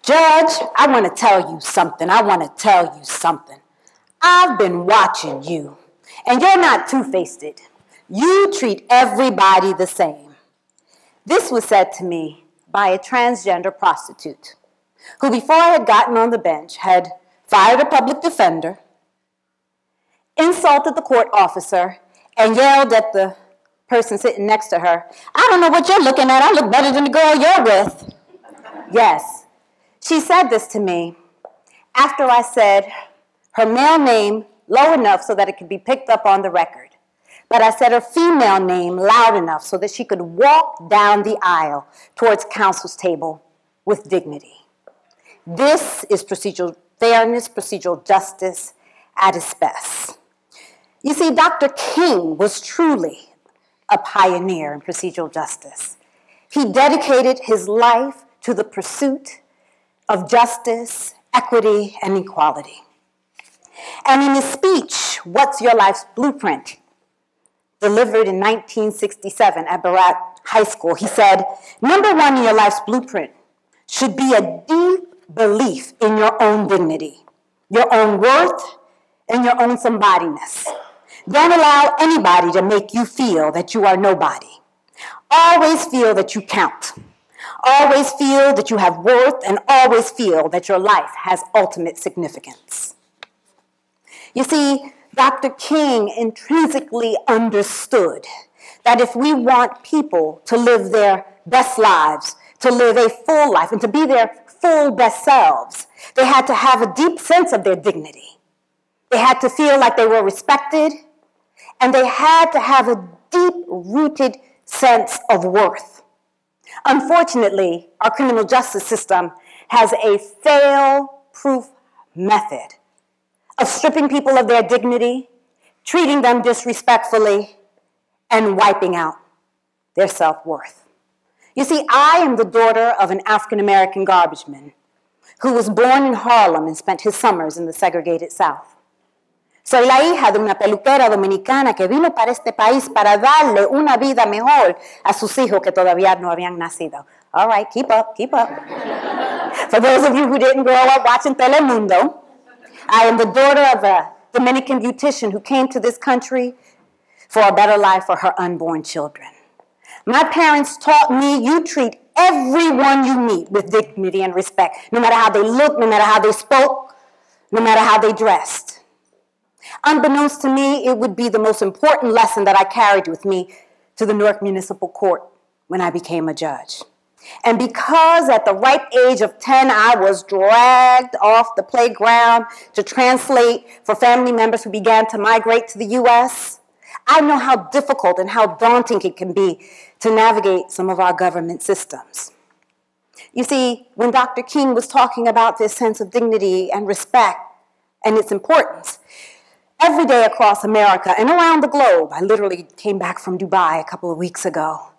Judge, I want to tell you something. I've been watching you, and you're not two-faced. You treat everybody the same. This was said to me by a transgender prostitute who, before I had gotten on the bench, had fired a public defender, insulted the court officer, and yelled at the person sitting next to her, "I don't know what you're looking at. I look better than the girl you're with." Yes, she said this to me after I said her male name low enough so that it could be picked up on the record. But I said her female name loud enough so that she could walk down the aisle towards counsel's table with dignity. This is procedural fairness, procedural justice at its best. You see, Dr. King was truly a pioneer in procedural justice. He dedicated his life to the pursuit of justice, equity, and equality. And in his speech, "What's Your Life's Blueprint?" delivered in 1967 at Barat High School, he said, "Number one in your life's blueprint should be a deep belief in your own dignity, your own worth, and your own somebodyness. Don't allow anybody to make you feel that you are nobody. Always feel that you count. Always feel that you have worth, and always feel that your life has ultimate significance." You see, Dr. King intrinsically understood that if we want people to live their best lives, to live a full life, and to be their full best selves, they had to have a deep sense of their dignity. They had to feel like they were respected, and they had to have a deep-rooted sense of worth. Unfortunately, our criminal justice system has a fail-proof method of stripping people of their dignity, treating them disrespectfully, and wiping out their self-worth. You see, I am the daughter of an African-American garbage man who was born in Harlem and spent his summers in the segregated South. Soy la hija de una peluquera dominicana que vino para este país para darle una vida mejor a sus hijos que todavía no habían nacido. All right, keep up, keep up. For those of you who didn't grow up watching Telemundo, I am the daughter of a Dominican beautician who came to this country for a better life for her unborn children. My parents taught me you treat everyone you meet with dignity and respect, no matter how they look, no matter how they spoke, no matter how they dressed. Unbeknownst to me, it would be the most important lesson that I carried with me to the Newark Municipal Court when I became a judge. And because at the ripe age of 10, I was dragged off the playground to translate for family members who began to migrate to the U.S., I know how difficult and how daunting it can be to navigate some of our government systems. You see, when Dr. King was talking about this sense of dignity and respect and its importance, every day across America and around the globe, I literally came back from Dubai a couple of weeks ago,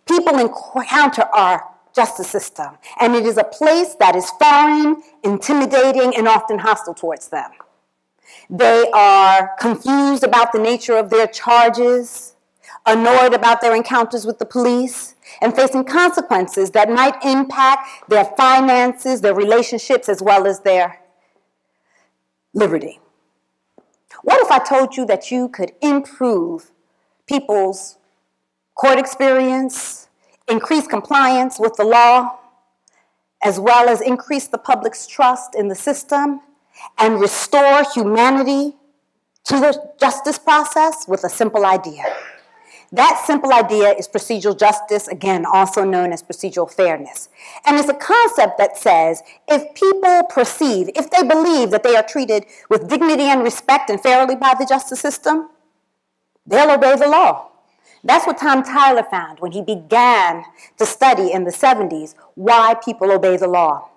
people encounter our justice system, and it is a place that is foreign, intimidating, and often hostile towards them. They are confused about the nature of their charges, annoyed about their encounters with the police, and facing consequences that might impact their finances, their relationships, as well as their liberty. What if I told you that you could improve people's court experience, increase compliance with the law, as well as increase the public's trust in the system, and restore humanity to the justice process with a simple idea? That simple idea is procedural justice, again, also known as procedural fairness. And it's a concept that says if people perceive, if they believe that they are treated with dignity and respect and fairly by the justice system, they'll obey the law. That's what Tom Tyler found when he began to study in the 70s why people obey the law.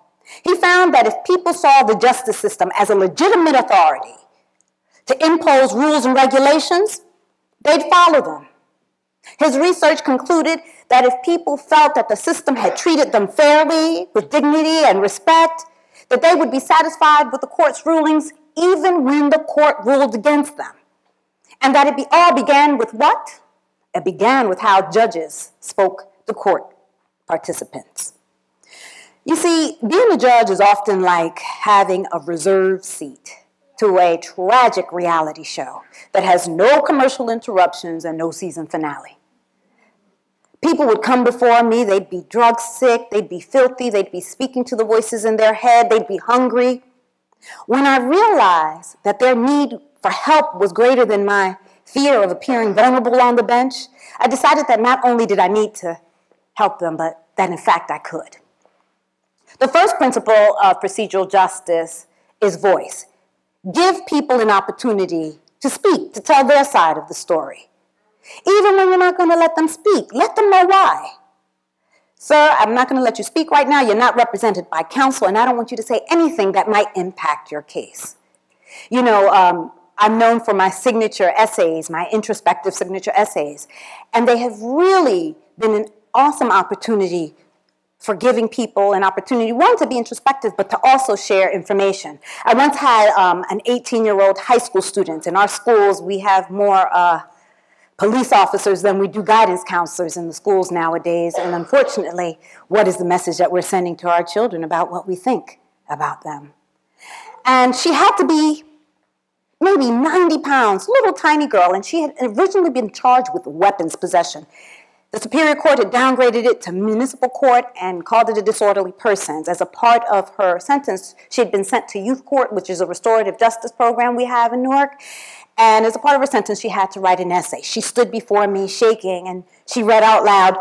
He found that if people saw the justice system as a legitimate authority to impose rules and regulations, they'd follow them. His research concluded that if people felt that the system had treated them fairly, with dignity and respect, that they would be satisfied with the court's rulings even when the court ruled against them. And that it all began with what? It began with how judges spoke to court participants. You see, being a judge is often like having a reserved seat to a tragic reality show that has no commercial interruptions and no season finale. People would come before me, they'd be drug sick, they'd be filthy, they'd be speaking to the voices in their head, they'd be hungry. When I realized that their need for help was greater than my fear of appearing vulnerable on the bench, I decided that not only did I need to help them, but that in fact I could. The first principle of procedural justice is voice. Give people an opportunity to speak, to tell their side of the story. Even when you're not going to let them speak, let them know why. Sir, I'm not going to let you speak right now. You're not represented by counsel, and I don't want you to say anything that might impact your case. You know, I'm known for my signature essays, my introspective signature essays, and they have really been an awesome opportunity for giving people an opportunity, one, to be introspective, but to also share information. I once had an 18-year-old high school student. In our schools, we have more police officers than we do guidance counselors in the schools nowadays. And unfortunately, what is the message that we're sending to our children about what we think about them? And she had to be maybe 90 pounds, little tiny girl, and she had originally been charged with weapons possession. The Superior Court had downgraded it to municipal court and called it a disorderly persons. As a part of her sentence, she had been sent to youth court, which is a restorative justice program we have in Newark. And as a part of her sentence, she had to write an essay. She stood before me shaking, and she read out loud,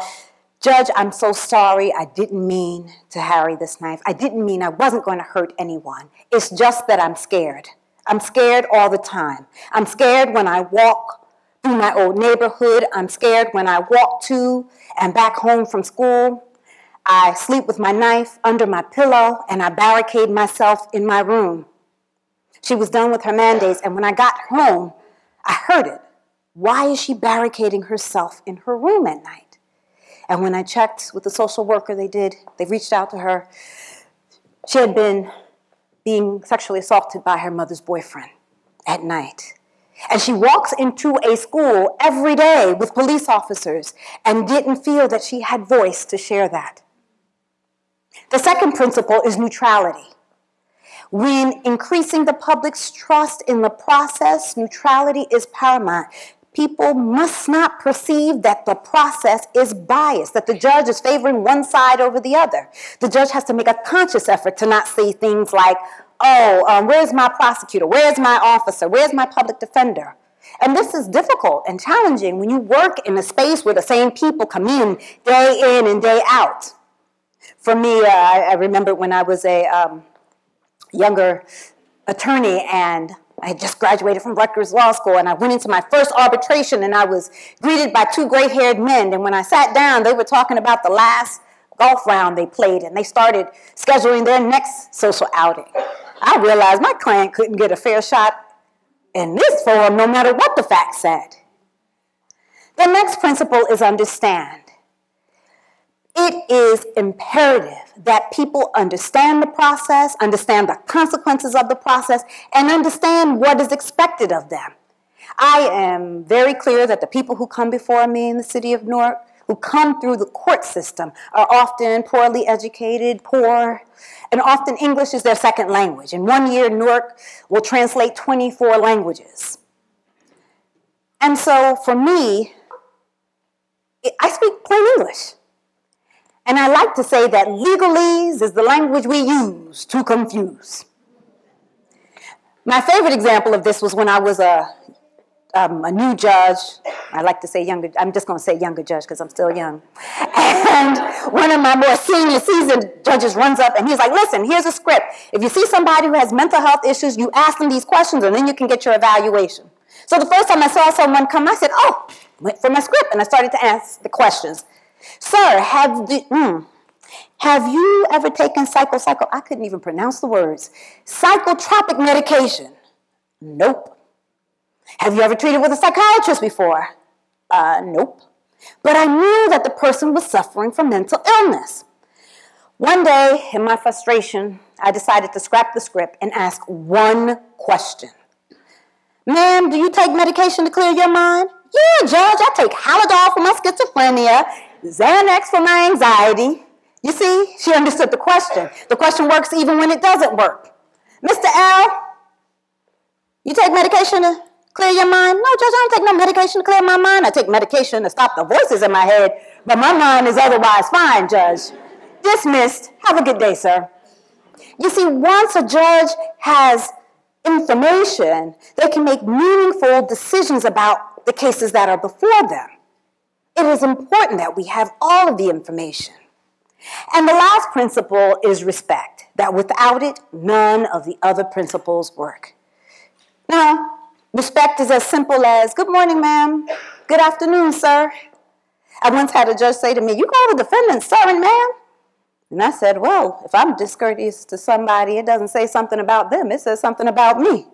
"Judge, I'm so sorry. I didn't mean to harry this knife. I didn't mean I wasn't going to hurt anyone. It's just that I'm scared. I'm scared all the time. I'm scared when I walk through my old neighborhood. I'm scared when I walk to and back home from school. I sleep with my knife under my pillow, and I barricade myself in my room." She was done with her mandates, and when I got home, I heard it. Why is she barricading herself in her room at night? And when I checked with the social worker they reached out to her. She had been being sexually assaulted by her mother's boyfriend at night. And she walks into a school every day with police officers and didn't feel that she had voice to share that. The second principle is neutrality. When increasing the public's trust in the process, neutrality is paramount. People must not perceive that the process is biased, that the judge is favoring one side over the other. The judge has to make a conscious effort to not say things like, where's my prosecutor? Where's my officer? Where's my public defender? And this is difficult and challenging when you work in a space where the same people come in and day out. For me, I remember when I was a younger attorney, and I had just graduated from Rutgers Law School, and I went into my first arbitration, and I was greeted by two gray-haired men, and when I sat down, they were talking about the last golf round they played, and they started scheduling their next social outing. I realized my client couldn't get a fair shot in this forum, no matter what the facts said. The next principle is understand. It is imperative that people understand the process, understand the consequences of the process, and understand what is expected of them. I am very clear that the people who come before me in the city of Newark, who come through the court system, are often poorly educated, poor, and often English is their second language. In 1 year, Newark will translate 24 languages. And so for me, I speak plain English. And I like to say that legalese is the language we use to confuse. My favorite example of this was when I was a new judge. I like to say younger. I'm just going to say younger judge because I'm still young. And one of my more senior seasoned judges runs up and he's like, "Listen, here's a script. If you see somebody who has mental health issues, you ask them these questions and then you can get your evaluation." So the first time I saw someone come, I said, went for my script, and I started to ask the questions. "Sir, have you ever taken I couldn't even pronounce the words. Psychotropic medication?" "Nope." "Have you ever treated with a psychiatrist before?" "Nope." But I knew that the person was suffering from mental illness. One day, in my frustration, I decided to scrap the script and ask one question. "Ma'am, do you take medication to clear your mind?" "Yeah, Judge, I take Halidol for my schizophrenia, Xanax for my anxiety, You see, she understood the question. The question works even when it doesn't work. Mr. L, you take medication to clear your mind? No, Judge, I don't take no medication to clear my mind. I take medication to stop the voices in my head, but my mind is otherwise fine, Judge. Dismissed. Have a good day, sir. You see, once a judge has information, they can make meaningful decisions about the cases that are before them. It is important that we have all of the information. And the last principle is respect, that without it, none of the other principles work. Now, respect is as simple as, good morning, ma'am. Good afternoon, sir. I once had a judge say to me, you call the defendant sir and ma'am? And I said, well, if I'm discourteous to somebody, it doesn't say something about them. It says something about me.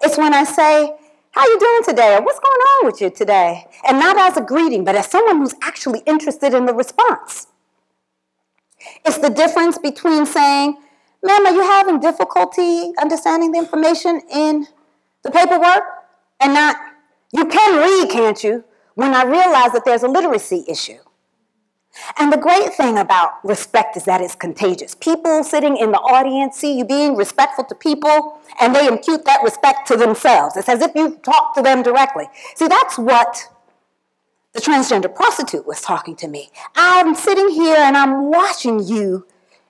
It's when I say, how you doing today? Or what's going on with you today? And not as a greeting, but as someone who's actually interested in the response. It's the difference between saying, ma'am, are you having difficulty understanding the information in the paperwork? And not, you can read, can't you? When I realize that there's a literacy issue. And the great thing about respect is that it's contagious. People sitting in the audience see you being respectful to people, and they impute that respect to themselves. It's as if you talk to them directly. See, that's what the transgender prostitute was talking to me. I'm sitting here and I'm watching you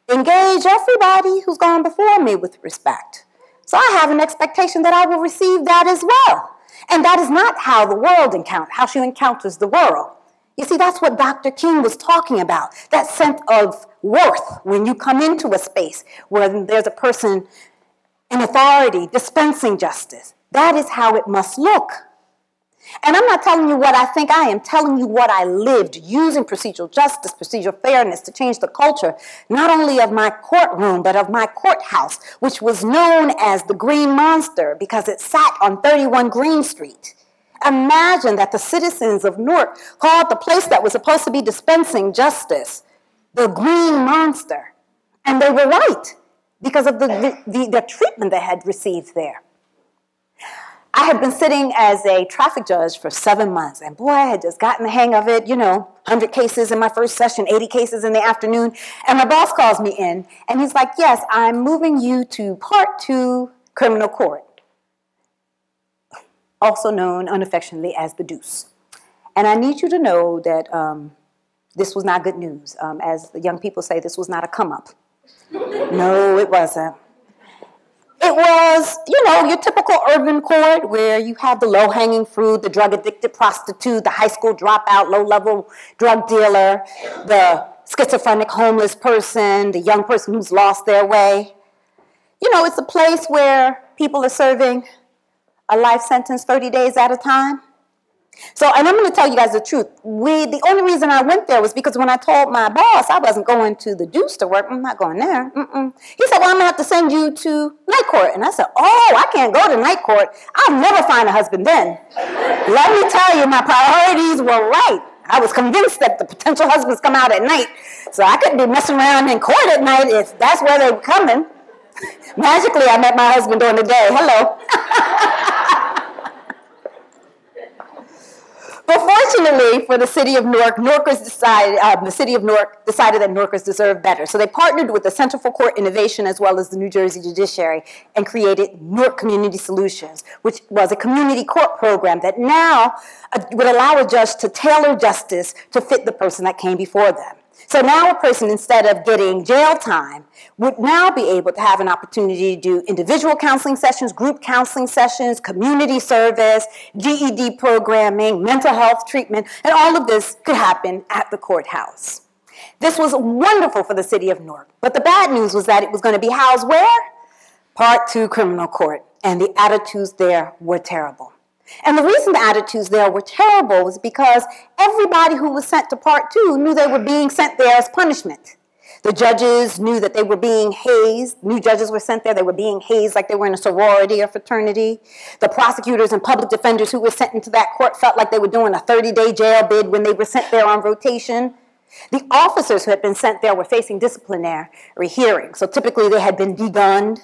engage everybody who's gone before me with respect. So I have an expectation that I will receive that as well. And that is not how the world how she encounters the world. You see, that's what Dr. King was talking about, that sense of worth when you come into a space where there's a person in authority dispensing justice. That is how it must look. And I'm not telling you what I think, I am telling you what I lived using procedural justice, procedural fairness to change the culture, not only of my courtroom, but of my courthouse, which was known as the Green Monster because it sat on 31 Green Street. Imagine that the citizens of Newark called the place that was supposed to be dispensing justice the Green Monster. And they were right because of the treatment they had received there. I had been sitting as a traffic judge for 7 months, and boy, I had just gotten the hang of it, 100 cases in my first session, 80 cases in the afternoon, and my boss calls me in, and he's like, yes, I'm moving you to Part 2 criminal court, also known unaffectionately as the deuce. And I need you to know that this was not good news. As the young people say, this was not a come-up. No, it wasn't. It was, your typical urban court where you have the low-hanging fruit, the drug-addicted prostitute, the high school dropout, low-level drug dealer, the schizophrenic homeless person, the young person who's lost their way. It's a place where people are serving a life sentence 30 days at a time. So, and I'm going to tell you guys the truth. The only reason I went there was because when I told my boss I wasn't going to the deuce to work, I'm not going there. He said, well, I'm going to have to send you to night court. And I said, oh, I can't go to night court. I'll never find a husband then. Let me tell you, my priorities were right. I was convinced that the potential husbands come out at night. So I couldn't be messing around in court at night if that's where they were coming. Magically, I met my husband during the day. Hello. But fortunately for the city of Newark, the city of Newark decided that Newarkers deserved better. So they partnered with the Center for Court Innovation as well as the New Jersey Judiciary and created Newark Community Solutions, which was a community court program that now would allow a judge to tailor justice to fit the person that came before them. So now a person, instead of getting jail time, would now be able to have an opportunity to do individual counseling sessions, group counseling sessions, community service, GED programming, mental health treatment, and all of this could happen at the courthouse. This was wonderful for the city of Newark, but the bad news was that it was going to be housed where? Part 2 criminal court, and the attitudes there were terrible. And the reason the attitudes there were terrible was because everybody who was sent to Part 2 knew they were being sent there as punishment. The judges knew that they were being hazed. New judges were sent there. They were being hazed like they were in a sorority or fraternity. The prosecutors and public defenders who were sent into that court felt like they were doing a 30-day jail bid when they were sent there on rotation. The officers who had been sent there were facing disciplinary hearings. So typically they had been degunned.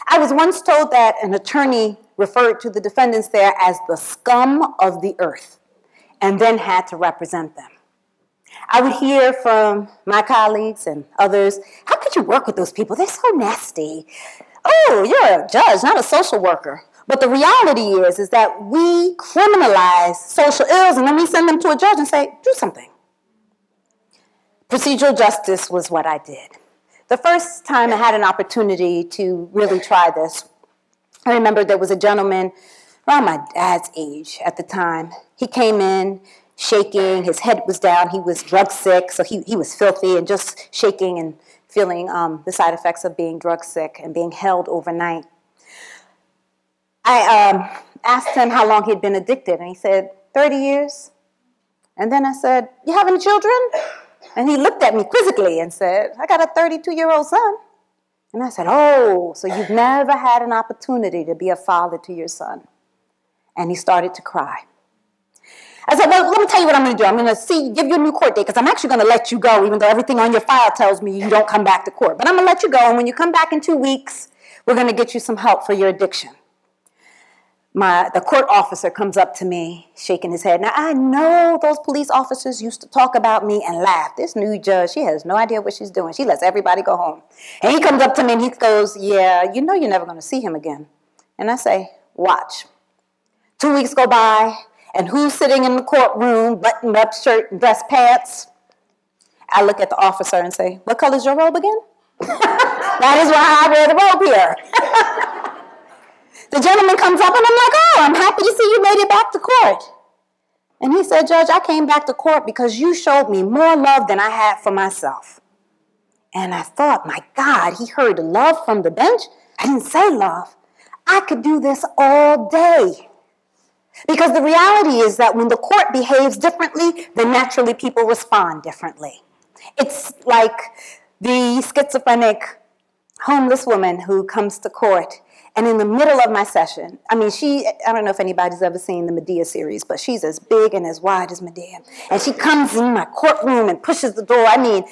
I was once told that an attorney referred to the defendants there as the scum of the earth and then had to represent them. I would hear from my colleagues and others, how could you work with those people? They're so nasty. Oh, you're a judge, not a social worker. But the reality is that we criminalize social ills and then we send them to a judge and say, do something. Procedural justice was what I did. The first time I had an opportunity to really try this, I remember there was a gentleman around my dad's age at the time. He came in shaking, his head was down, he was drug sick, so he was filthy and just shaking and feeling the side effects of being drug sick and being held overnight. I asked him how long he'd been addicted, and he said, 30 years. And then I said, you have any children? And he looked at me quizzically and said, I got a 32-year-old son. And I said, oh, so you've never had an opportunity to be a father to your son. And he started to cry. I said, well, let me tell you what I'm going to do. I'm going to give you a new court date because I'm actually going to let you go, even though everything on your file tells me you don't come back to court. But I'm going to let you go, and when you come back in 2 weeks, we're going to get you some help for your addiction. The court officer comes up to me, shaking his head. Now, I know those police officers used to talk about me and laugh. This new judge, she has no idea what she's doing. She lets everybody go home. And he comes up to me and he goes, yeah, you know you're never going to see him again. And I say, watch. 2 weeks go by, and who's sitting in the courtroom, buttoned up shirt and dress pants? I look at the officer and say, what color is your robe again? That is why I wear the robe here. The gentleman comes up and I'm like, oh, I'm happy to see you made it back to court. And he said, Judge, I came back to court because you showed me more love than I had for myself. And I thought, my God, he heard love from the bench? I didn't say love. I could do this all day. Because the reality is that when the court behaves differently, then naturally people respond differently. It's like the schizophrenic homeless woman who comes to court. And in the middle of my session, I don't know if anybody's ever seen the Medea series, but she's as big and as wide as Medea. And she comes in my courtroom and pushes the door.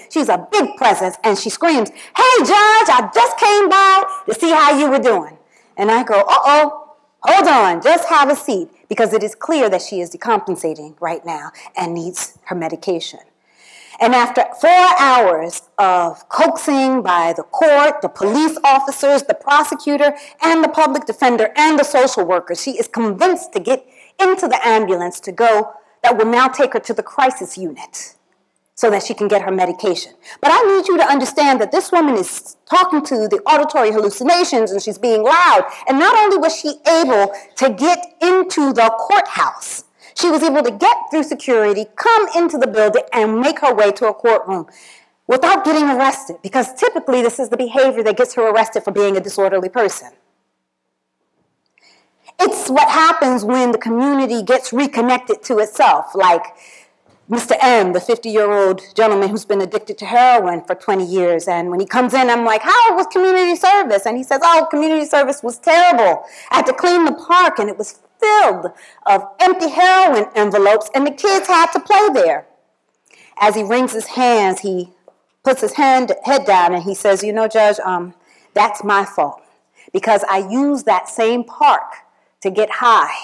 She's a big presence. And she screams, hey, Judge, I just came by to see how you were doing. And I go, uh-oh, hold on, just have a seat. Because it is clear that she is decompensating right now and needs her medication. And after 4 hours of coaxing by the court, the police officers, the prosecutor, and the public defender, and the social worker, she is convinced to get into the ambulance to go that will now take her to the crisis unit so that she can get her medication. But I need you to understand that this woman is talking to the auditory hallucinations and she's being loud. And not only was she able to get into the courthouse, she was able to get through security, come into the building, and make her way to a courtroom without getting arrested, because typically this is the behavior that gets her arrested for being a disorderly person. It's what happens when the community gets reconnected to itself, like Mr. M, the 50-year-old gentleman who's been addicted to heroin for 20 years. And when he comes in, I'm like, how was community service? And he says, oh, community service was terrible. I had to clean the park, and it was filled of empty heroin envelopes, and the kids had to play there. As he wrings his hands, he puts his head down, and he says, you know, Judge, that's my fault, because I used that same park to get high.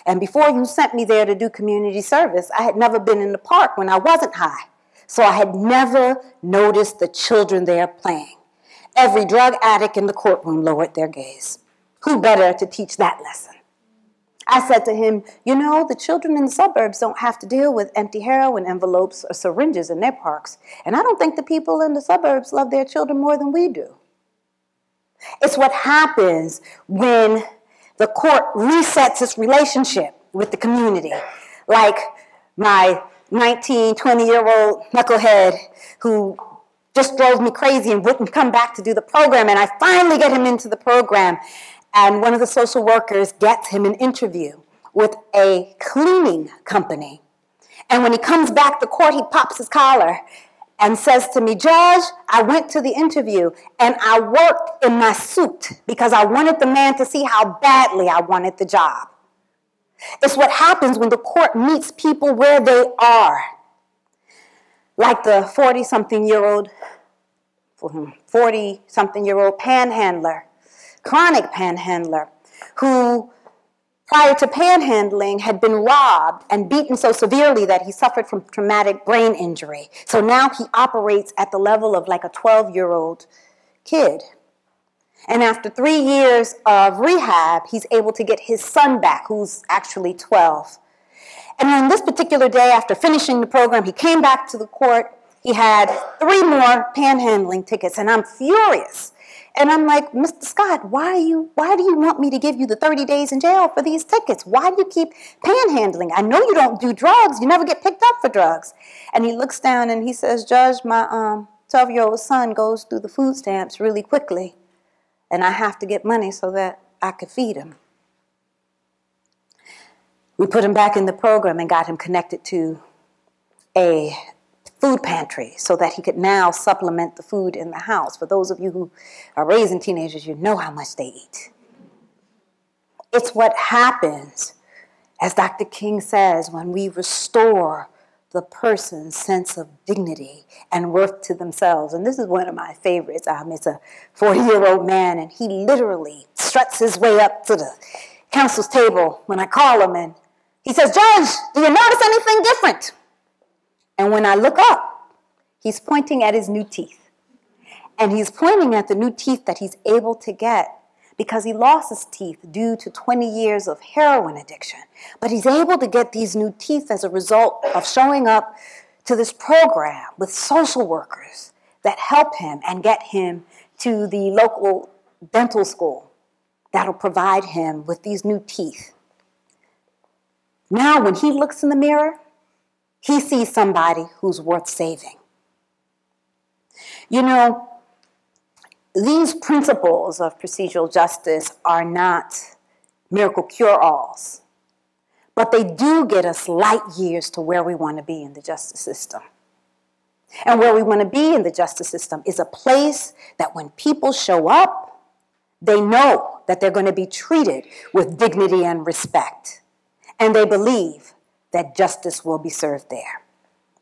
And before you sent me there to do community service, I had never been in the park when I wasn't high. So I had never noticed the children there playing. Every drug addict in the courtroom lowered their gaze. Who better to teach that lesson? I said to him, you know, the children in the suburbs don't have to deal with empty heroin envelopes or syringes in their parks. And I don't think the people in the suburbs love their children more than we do. It's what happens when the court resets its relationship with the community. Like my 19, 20-year-old knucklehead who just drove me crazy and wouldn't come back to do the program. And I finally get him into the program. And one of the social workers gets him an interview with a cleaning company. And when he comes back to court, he pops his collar and says to me, Judge, I went to the interview and I worked in my suit because I wanted the man to see how badly I wanted the job. It's what happens when the court meets people where they are. Like the 40-something-year-old panhandler, chronic panhandler, who prior to panhandling, had been robbed and beaten so severely that he suffered from traumatic brain injury. So now he operates at the level of like a 12-year-old kid. And after 3 years of rehab, he's able to get his son back, who's actually 12. And on this particular day, after finishing the program, he came back to the court. He had 3 more panhandling tickets, and I'm furious. And I'm like, Mr. Scott, why do you want me to give you the 30 days in jail for these tickets? Why do you keep panhandling? I know you don't do drugs. You never get picked up for drugs. And he looks down and he says, Judge, my 12-year-old son goes through the food stamps really quickly, and I have to get money so that I could feed him. We put him back in the program and got him connected to a food pantry so that he could now supplement the food in the house. For those of you who are raising teenagers, you know how much they eat. It's what happens, as Dr. King says, when we restore the person's sense of dignity and worth to themselves. And this is one of my favorites. It's a 40-year-old man, and he literally struts his way up to the counsel's table when I call him, and he says, Judge, do you notice anything different? And when I look up, he's pointing at his new teeth. And he's pointing at the new teeth that he's able to get because he lost his teeth due to 20 years of heroin addiction. But he's able to get these new teeth as a result of showing up to this program with social workers that help him and get him to the local dental school that'll provide him with these new teeth. Now, when he looks in the mirror, he sees somebody who's worth saving. You know, these principles of procedural justice are not miracle cure-alls, but they do get us light years to where we want to be in the justice system. And where we want to be in the justice system is a place that when people show up, they know that they're going to be treated with dignity and respect, and they believe that justice will be served there.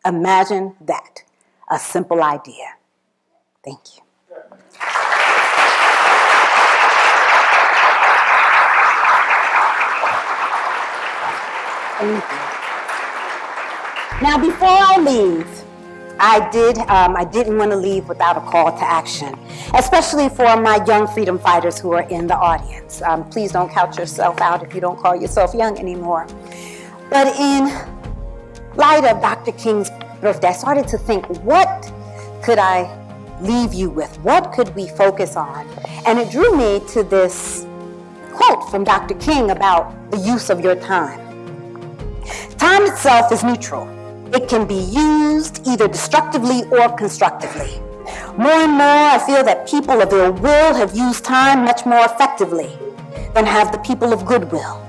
Imagine that, a simple idea. Thank you. Thank you. Now, before I leave, I didn't want to leave without a call to action, especially for my young freedom fighters who are in the audience. Please don't count yourself out if you don't call yourself young anymore. But in light of Dr. King's birthday, I started to think, what could I leave you with? What could we focus on? And it drew me to this quote from Dr. King about the use of your time. Time itself is neutral. It can be used either destructively or constructively. More and more, I feel that people of ill will have used time much more effectively than have the people of goodwill.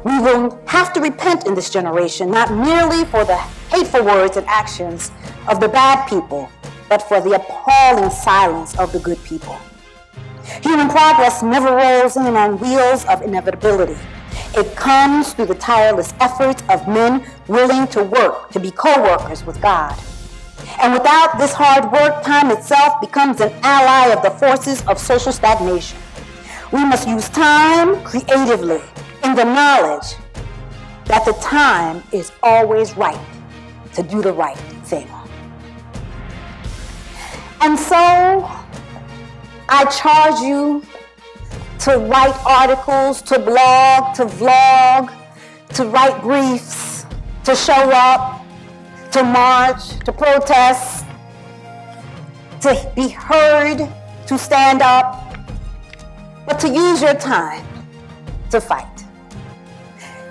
We will have to repent in this generation, not merely for the hateful words and actions of the bad people, but for the appalling silence of the good people. Human progress never rolls in on wheels of inevitability. It comes through the tireless efforts of men willing to work, to be co-workers with God. And without this hard work, time itself becomes an ally of the forces of social stagnation. We must use time creatively, in the knowledge that the time is always right to do the right thing. And so I charge you to write articles, to blog, to vlog, to write briefs, to show up, to march, to protest, to be heard, to stand up, but to use your time to fight.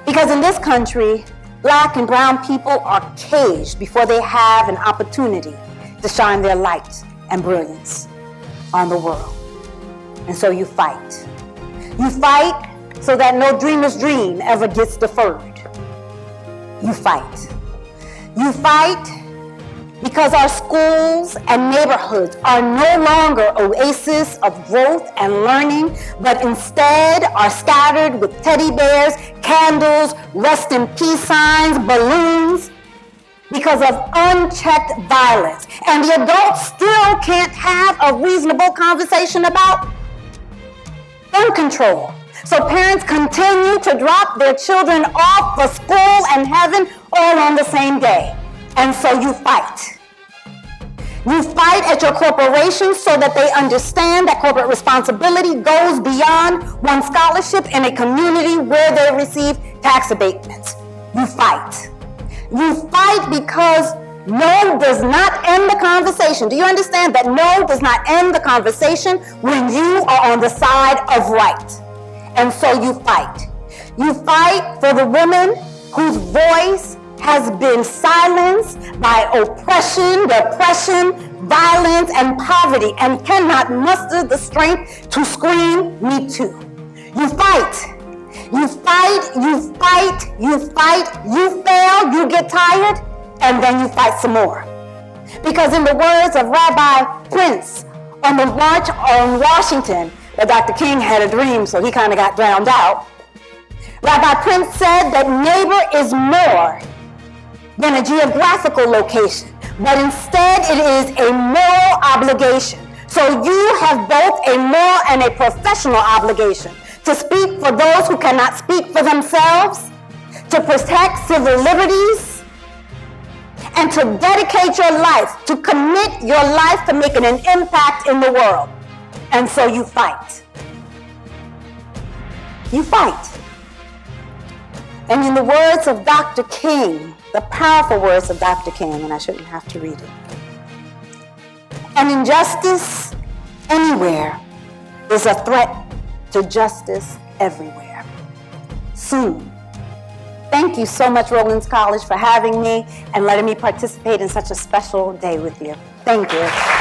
Because in this country, Black and brown people are caged before they have an opportunity to shine their light and brilliance on the world. And so you fight. You fight so that no dreamer's dream ever gets deferred. You fight. You fight because our schools and neighborhoods are no longer oases of growth and learning, but instead are scattered with teddy bears, candles, rest in peace signs, balloons, because of unchecked violence. And the adults still can't have a reasonable conversation about gun control, So parents continue to drop their children off for school and heaven all on the same day. And so you fight. You fight at your corporation so that they understand that corporate responsibility goes beyond one scholarship in a community where they receive tax abatements. You fight. You fight because no does not end the conversation. Do you understand that no does not end the conversation when you are on the side of right? And so you fight. You fight for the woman whose voice has been silenced by oppression, depression, violence, and poverty, and cannot muster the strength to scream, "Me too." You fight. You fight, you fight, you fight, you fail, you get tired, and then you fight some more. Because in the words of Rabbi Prince on the March on Washington, that Dr. King had a dream, so he kind of got drowned out. Rabbi Prince said that neighbor is more than a geographical location, but instead it is a moral obligation. So you have both a moral and a professional obligation to speak for those who cannot speak for themselves, to protect civil liberties, and to dedicate your life, to commit your life to making an impact in the world. And so you fight. You fight. And in the words of Dr. King, the powerful words of Dr. King, and I shouldn't have to read it, an injustice anywhere is a threat to justice everywhere. Soon. Thank you so much, Rollins College, for having me and letting me participate in such a special day with you. Thank you.